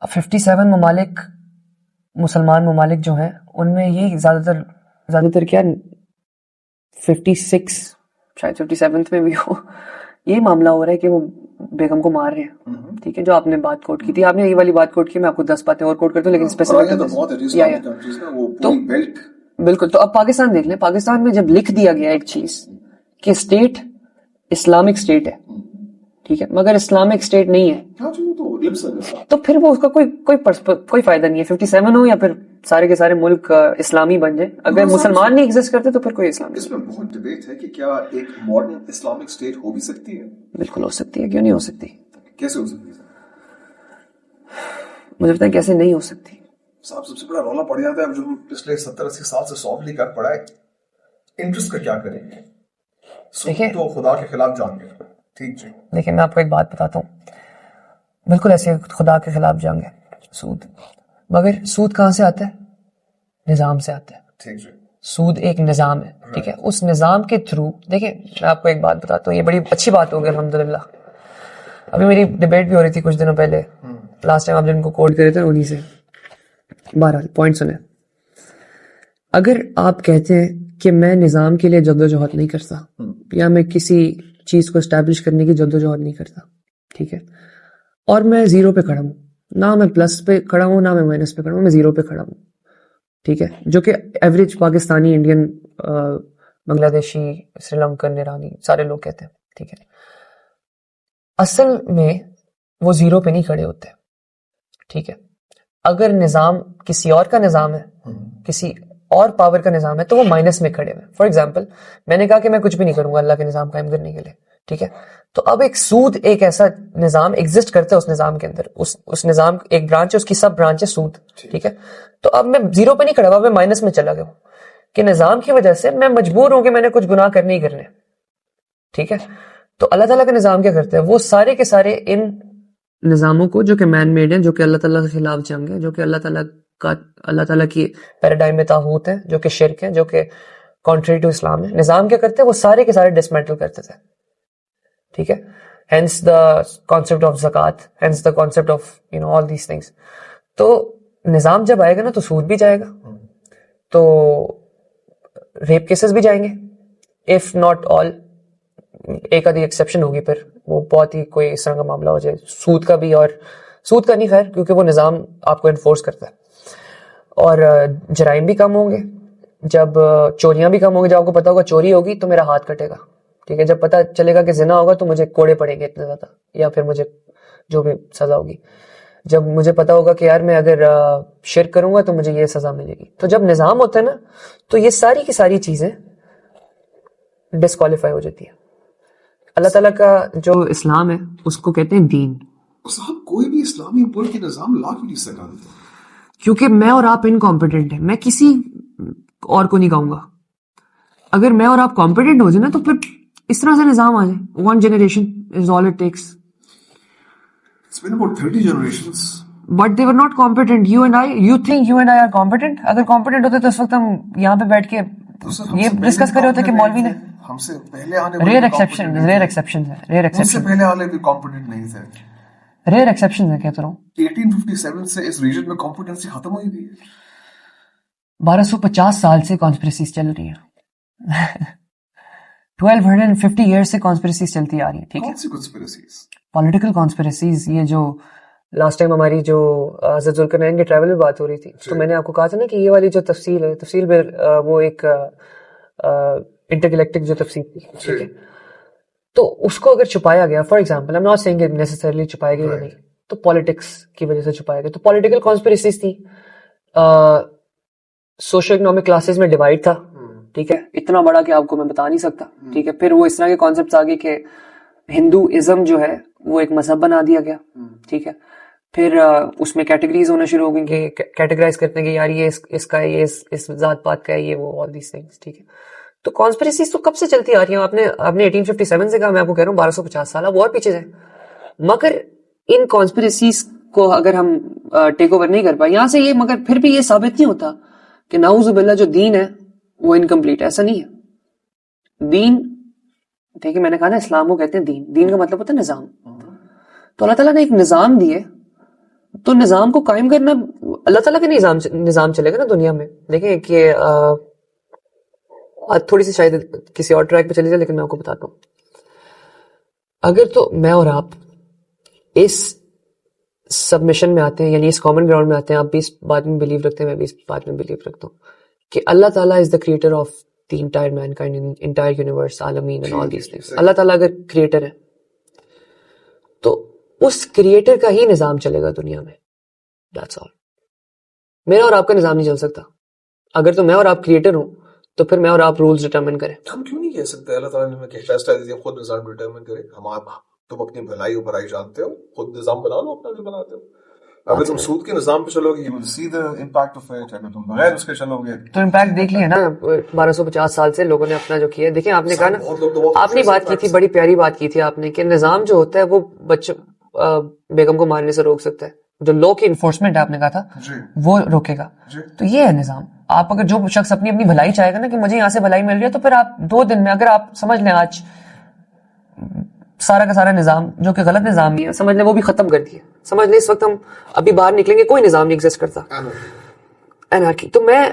57 ممالک, مسلمان ممالک جو ہیں ان میں یہ زیادہ تر کیا 56 شاید 57 میں بھی ہو, یہی معاملہ ہو رہا ہے کہ وہ بیگم کو مار رہے ہیں, ٹھیک ہے, جو آپ نے بات کوٹ کی تھی, آپ نے یہ والی بات کوٹ کی, میں آپ کو 10 باتیں اور کوٹ کرتا ہوں, لیکن اسپیسیفک تو بالکل. تو اب پاکستان دیکھ لیں, پاکستان میں جب لکھ دیا گیا ایک چیز کہ اسٹیٹ اسلامک اسٹیٹ ہے, ٹھیک ہے, مگر اسلامک اسٹیٹ نہیں ہے, تو پھر وہ اس کا کوئی فائدہ نہیں ہے, 57 ہو یا پھر سارے کے سارے ملک اسلامی بن جائیں, اگر مسلمان نہیں ایگزسٹ کرتے تو پھر کوئی اسلام نہیں. اس میں بہت ڈیبیٹ ہے کہ کیا ایک ماڈرن اسلامک اسٹیٹ ہو بھی سکتی ہے. بالکل ہو سکتی ہے, کیوں نہیں ہو سکتی, کیسے ہو سکتی ہے؟ مجھے بتائیں کیسے نہیں ہو سکتی. صاحب سب سے بڑا رولا پڑ جاتا ہے جو ہم پچھلے 70-80 سال سے سالو نہیں کر پڑا ہے, انٹرسٹ کا کیا کریں گے, دیکھیں تو خدا کے خلاف جان گے, ٹھیک جی, دیکھیں میں آپ کو ایک بات بتاتا ہوں, بالکل ایسے خدا کے خلاف جائیں گے, سود, مگر سود کہاں سے آتا ہے, نظام سے آتا ہے, ٹھیک جی, سود ایک نظام ہے, ٹھیک ہے, اس نظام کے تھرو, دیکھیں میں آپ کو ایک بات بتاتا ہوں, یہ بڑی اچھی بات ہوگی الحمدللہ. ابھی میری ڈیبیٹ بھی ہو رہی تھی کچھ دنوں پہلے, لاسٹ ٹائم آپ جن کو کوٹ کرے تھے انہی سے. بہرحال پوائنٹ سنیں, اگر آپ کہتے ہیں کہ میں نظام کے لیے جدوجہد نہیں کرتا, یا میں کسی چیز کو اسٹیبلش کرنے کی جدوجہد نہیں کرتا, ٹھیک ہے, اور میں زیرو پہ کھڑا ہوں, نہ میں پلس پہ کھڑا ہوں نہ میں مائنس پہ کھڑا ہوں, میں زیرو پہ کھڑا ہوں, ٹھیک ہے, جو کہ ایوریج پاکستانی, انڈین, بنگلہ دیشی, سری لنکن, ایرانی سارے لوگ کہتے ہیں, ٹھیک ہے. اصل میں وہ زیرو پہ نہیں کھڑے ہوتے, ٹھیک ہے. اگر نظام کسی اور کا نظام ہے, کسی اور پاور کا نظام ہے, تو وہ مائنس میں کھڑے ہوئے. فار ایگزامپل میں نے کہا کہ میں کچھ بھی نہیں کروں گا اللہ کے نظام قائم کرنے کے لیے, ٹھیک ہے, تو اب ایک سود, ایک ایسا نظام ایگزسٹ کرتا ہے اس نظام کے اندر, اس نظام ایک برانچ ہے, اس کی سب برانچ ہے سود, ٹھیک ہے. تو اب میں زیرو پہ نہیں کھڑا ہوا, میں مائنس میں چلا گیا ہوں کہ نظام کی وجہ سے میں مجبور ہوں کہ میں نے کچھ گناہ کرنے ہی کرنے, ٹھیک ہے. تو اللہ تعالیٰ کا نظام کیا کرتا ہے, وہ سارے کے سارے ان نظاموں کو جو کہ مین میڈ ہیں, جو کہ اللہ تعالیٰ کے خلاف جنگ ہے, جو کہ اللہ تعالیٰ کی پیراڈائم میں طاغوت ہے, جو کہ شرک ہے, جو کہ کانٹری ٹو اسلام ہے, نظام کیا کرتے ہیں, وہ سارے کے سارے ڈسمینٹل کرتے تھے, ٹھیک ہے. ہینس دا کانسیپٹ آف زکات, hence the concept of all these things. تو نظام جب آئے گا نا تو سود بھی جائے گا, تو ریپ کیسز بھی جائیں گے, اف ناٹ آل, ایک آدھی ایکسیپشن ہوگی, پھر وہ بہت ہی کوئی اس طرح کا معاملہ ہو جائے سود کا بھی, اور سود کا نہیں خیر, کیونکہ وہ نظام آپ کو انفورس کرتا ہے. اور جرائم بھی کم ہوں گے, جب چوریاں بھی کم ہوں گی, جب آپ کو پتا ہوگا چوری ہوگی تو میرا ہاتھ کٹے گا, ٹھیک ہے, جب پتا چلے گا کہ زنا ہوگا تو مجھے کوڑے پڑیں گے اتنے زیادہ, یا پھر مجھے جو بھی سزا ہوگی, جب مجھے پتا ہوگا کہ یار میں اگر شرک کروں گا تو مجھے یہ سزا ملے گی. تو جب نظام ہوتا ہے نا تو یہ ساری کی ساری چیزیں ڈسکوالیفائی ہو جاتی ہے. اللہ تعالیٰ کا جو اسلام ہے اس کو کہتے ہیں دین. صاحب کوئی بھی اسلامی ملک کے نظام لا کیوں نہیں سکا, کیونکہ میں اور آپ انکمپیٹنٹ ہیں, میں کسی اور کو نہیں کہوں گا. اگر میں اور آپ کمپیٹنٹ ہو جائے نا تو پھر اس طرح سے نظام آ جائے, one generation is all it takes. It's been about 30 generations. But they were not competent. You think you and I are competent? اگر competent ہوتے تو اس وقت ہم یہاں پہ بیٹھ کے یہ ڈسکس کر رہے ہوتے کہ مولوی نے ہم سے پہلے آنے والے ریئر ایکسیپشن ہے, ریئر ایکسیپشن ہے, ہم سے پہلے والے بھی کمپیٹنٹ نہیں تھے. ریئر ایکسیپشن ہے کہتا رہا ہوں. 1857 سے اس ریجن میں کمپیٹنسی ختم ہوئی گئی ہے. 1250 سال سے کانسپریسیز چل رہی ہیں. 1250 ایئرس سے کانسپریسیز چلتی آ رہی ہیں. ٹھیک ہے, کون سی کنسپریسیز؟ Political conspiracies. یہ جو لاسٹ ٹائم ہماری جو حضرت ذوالقرنین کے ٹریول میں بات ہو رہی تھی, تو میں نے آپ کو کہا تھا نا کہ یہ والی جو تفصیل ہے, تفصیل میں وہ ایک انٹرگلیکٹک جو تفصیل تھی, ٹھیک ہے, تو اس کو اگر چھپایا گیا, for example I am not seeing necessarily چھپایا گیا یا نہیں, تو پالیٹکس کی وجہ سے چھپایا گیا. تو پولیٹیکل کانسپریسیز تھی, سوشل اکنامک کلاسز میں ڈیوائڈ تھا, ٹھیک ہے, اتنا بڑا کہ آپ کو میں بتا نہیں سکتا, ٹھیک ہے. پھر وہ اس طرح کے کانسیپٹس آگے کہ ہندوازم جو ہے وہ ایک مذہب بنا دیا گیا, ٹھیک ہے. پھر اس میں کیٹیگریز ہونا شروع ہو گئی کہ کیٹیگرائز کرتے ہیں کہ یار یہ اس کا ہے, یہ اس ذات پات کا ہے, یہ وہ آل دیس تھنگس, ٹھیک ہے. تو کانسپریسیز تو کب سے چلتی آ رہی ہیں. آپ نے 1857 سے کہا, میں آپ کو کہہ رہا ہوں 1250 سال, وہ اور پیچھے سے. مگر ان کانسپریسیز کو اگر ہم ٹیک اوور نہیں کر پائے یہاں سے, یہ مگر پھر بھی یہ ثابت نہیں ہوتا کہ نعوذ باللہ جو دین ہے وہ انکمپلیٹ ہے. ایسا نہیں ہے. دین, دیکھیں میں نے کہا نا اسلام کو کہتے ہیں دین. دین کا مطلب ہوتا ہے نظام. تو اللہ تعالیٰ نے ایک نظام دیے, تو نظام کو قائم کرنا اللہ تعالیٰ کا نظام چلے گا نا دنیا میں. دیکھیں کہ تھوڑی سی شاید کسی اور ٹریک پہ چلی جائے, لیکن میں آپ کو بتاتا ہوں. اگر تو میں اور آپ اس سبمیشن میں آتے ہیں, یعنی اس کامن گراؤنڈ میں آتے ہیں, آپ بھی اس بات میں بلیو رکھتے ہیں, میں بھی اس بات میں بلیو رکھتا ہوں کہ اللہ تعالیٰ is the creator of the entire mankind, entire universe, عالمین and all these things. Allah تعالیٰ اگر کریٹر ہے تو اس کریٹر کا ہی نظام چلے گا دنیا میں. That's all. میرا اور آپ کا نظام نہیں چل سکتا. اگر تو میں اور آپ کریٹر ہوں تو پھر میں اور آپ رولز ڈٹرمن کریں. ہم کیوں نہیں کہہ سکتے اللہ تعالیٰ نے ہمیں کہ فیصلہ دیا خود نظام ڈٹرمن کرے. تم اپنی بھلائی و برائی جانتے ہو, خود نظام بنا لو اپنا جو بناتے ہو. اگر تم سود کے نظام پہ چلو گے you will see the impact of it. اگر تم بغیر اس کے چلو گے تو امپیکٹ دیکھ لیے نا. 1250 سال سے لوگوں نے اپنا جو کیا. دیکھیں آپ نے کہا نا, آپ نے بات کی تھی, بڑی پیاری بات کی تھی آپ نے, کہ نظام جو ہوتا ہے وہ بچوں بیگم کو مارنے سے روک سکتا ہے. جو لا کی انفورسمنٹ آپ نے کہا تھا وہ روکے گا. تو یہ ہے نظام. آپ اگر جو شخص اپنی بھلائی چاہے گا نا کہ مجھے یہاں سے بھلائی مل رہی ہے, تو پھر آپ 2 دن میں, اگر آپ سمجھ لیں آج سارا کا سارا نظام جو کہ غلط نظام بھی ہے, سمجھ لیں وہ بھی ختم کر دیا. سمجھ لیں اس وقت ہم ابھی باہر نکلیں گے, کوئی نظام نہیں ایگزسٹ کرتا, انارکی. تو میں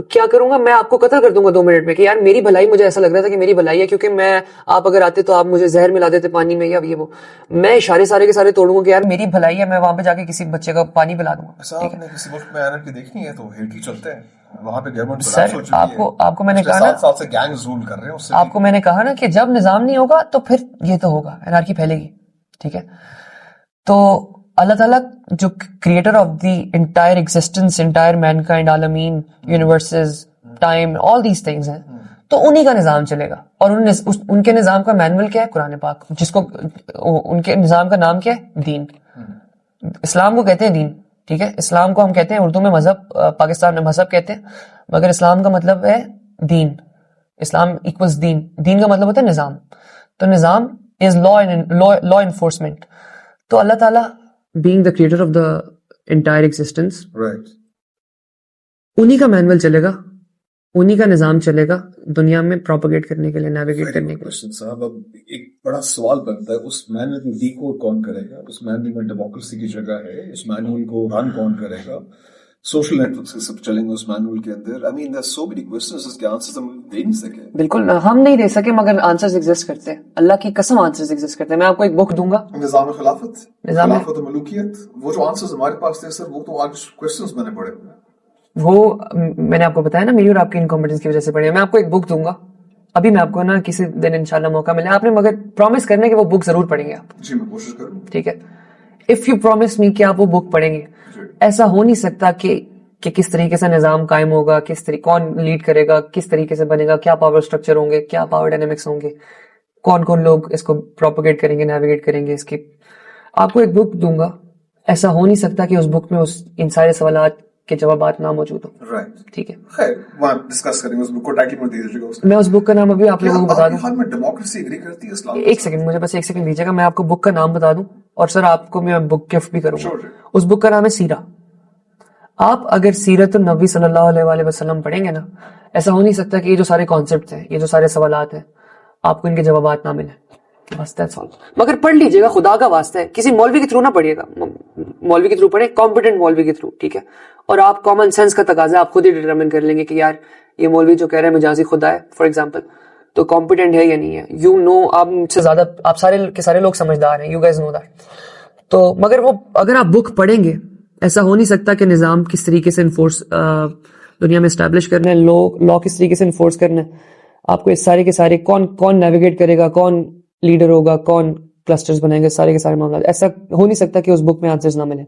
کیا کروں گا, میں آپ کو قتل کر دوں گا 2 منٹ میں کہ یار میری بھلائی, مجھے ایسا لگ رہا تھا کہ میری بھلائی ہے, کیونکہ میں, آپ اگر آتے تو آپ مجھے زہر ملا دیتے پانی میں یا یہ وہ. میں اشارے سارے کے سارے توڑوں گا کہ یار میری بھلائی ہے, میں وہاں پہ جا کے کسی بچے کا پانی پلا دوں گا. آپ نے کسی ملک میں انارکی دیکھنی ہے تو ہیٹر چلتے ہیں وہاں پہ گورنمنٹ سر. آپ کو میں نے کہا نا, 7 سال سے گینگ رول کر رہے ہیں. آپ کو میں نے کہا نا کہ جب نظام نہیں ہوگا تو پھر یہ تو ہوگا, انارکی پھیلے گی, ٹھیک ہے. تو اللہ تعالیٰ جو creator of the entire existence, entire mankind, عالمین, universes, time, all these things ہیں, تو انہی کا نظام چلے گا. اور ان کے نظام کا مینول کیا ہے, قرآن پاک, جس کو ان کے نظام کا نام کیا ہے, دین. اسلام کو کہتے ہیں دین, ٹھیک ہے. اسلام کو ہم کہتے ہیں اردو میں مذہب, پاکستان میں مذہب کہتے ہیں, مگر اسلام کا مطلب ہے دین. اسلام ایکولز دین. دین کا مطلب ہوتا ہے نظام. تو نظام از لا انفورسمنٹ. تو اللہ تعالیٰ being the creator of the entire existence, right, انہی کا مینول چلے گا, انہی کا نظام چلے گا دنیا میں پروپیگیٹ کرنے کے لیے, نیویگیٹ کرنے کے لیے. صاحب اب ایک بڑا سوال بنتا ہے, اس مینول میں ڈیکوڈ کون کرے گا, اس مینول میں ڈیموکریسی کی جگہ ہے, اس مینول کو رن کون کرے گا, سوشل نیٹورکس سب چلیں گے اس مینول کے اندر. آئی مین there are so many questions اس کے آنسرز ہم دے نہیں سکے. بالکل ہم نہیں دے سکے, مگر آنسرز ایگزسٹ کرتے ہیں, اللہ کی قسم آنسرز ایگزسٹ کرتے ہیں. میں آپ کو ایک بک دوں گا, نظام خلافت, خلافت و ملوکیت, وہ جو آنسرز ہمارے پاس تھے سر, وہ تو آج کوسچنز بنے پڑے. وہ میں نے آپ کو بتایا نا, میری اور آپ کی انکمپیٹنس کی وجہ سے پڑے. میں آپ کو ایک بک دوں گا ابھی, میں آپ کو نا کسی دن انشاءاللہ موقع ملے, آپ نے مگر پرومس کرنا ہے کہ وہ بک ضرور پڑھیں گے آپ. جی میں کوشش کروں, ٹھیک ہے. اف یو پرومس می کہ آپ وہ بک پڑھیں گے. ایسا ہو نہیں سکتا کہ کس طریقے سے نظام قائم ہوگا, کس طریقے, کون لیڈ کرے گا, کس طریقے سے بنے گا, کیا پاور سٹرکچر ہوں گے, کیا پاور ڈائنامکس ہوں گے, کون کون لوگ اس کو پروپیگیٹ کریں گے, نیویگیٹ کریں گے. اس کی آپ کو ایک بک دوں گا, ایسا ہو نہیں سکتا کہ اس بک میں ان سارے سوالات کے جوابات نہ موجود ہوں. رائٹ, ٹھیک ہے. خیر وہاں ڈسکس کریں گے اس بک کو, ٹائٹل میں دے دیجیے گا. میں اس بک کا نام ابھی آپ لوگوں کو بتا دوں. حال میں ڈیموکریسی ایگری کرتی ہے اسلام. ایک سیکنڈ, مجھے بس ایک سیکنڈ دیجیے گا, میں آپ کو بک کا نام بتا دوں, اور سر آپ کو میں بک گفٹ بھی کروں گا. اس بک کا نام ہے سیرہ. آپ اگر سیرت النبی صلی اللہ علیہ وآلہ وسلم پڑھیں گے نا, ایسا ہو نہیں سکتا کہ یہ جو سارے کانسیپٹس ہیں, یہ جو سارے سوالات ہیں, آپ کو ان کے جوابات نہ ملیں. بس that's all. مگر پڑھ لیجیے گا, خدا کا واسطہ ہے, کسی مولوی کے تھرو نہ پڑھیے گا, مولوی کے تھرو پڑھیں, کمپیٹنٹ مولوی کے تھرو, ٹھیک ہے, اور آپ کامن سینس کا تقاضا آپ خود ہی ڈیٹرمن کر لیں گے کہ یار یہ مولوی جو کہہ رہا ہے مجازی خدا ہے فار ایگزامپل, تو کمپیٹنٹ ہے یا نہیں ہے. یو نو, آپ مجھ سے زیادہ, آپ سارے کے سارے لوگ سمجھدار ہیں, یو گائز نو دیٹ. تو مگر وہ اگر آپ بک پڑھیں گے, ایسا ہو نہیں سکتا کہ نظام کس طریقے سے انفورس دنیا میں اسٹیبلش کرنا ہے, لا کس طریقے سے انفورس کرنا ہے, آپ کو اس سارے کے سارے کون نیویگیٹ کرے گا, کون لیڈر ہوگا, کون کلسٹرز بنائیں گے, سارے کے سارے معاملات, ایسا ہو نہیں سکتا کہ اس بک میں آنسرز نہ ملیں.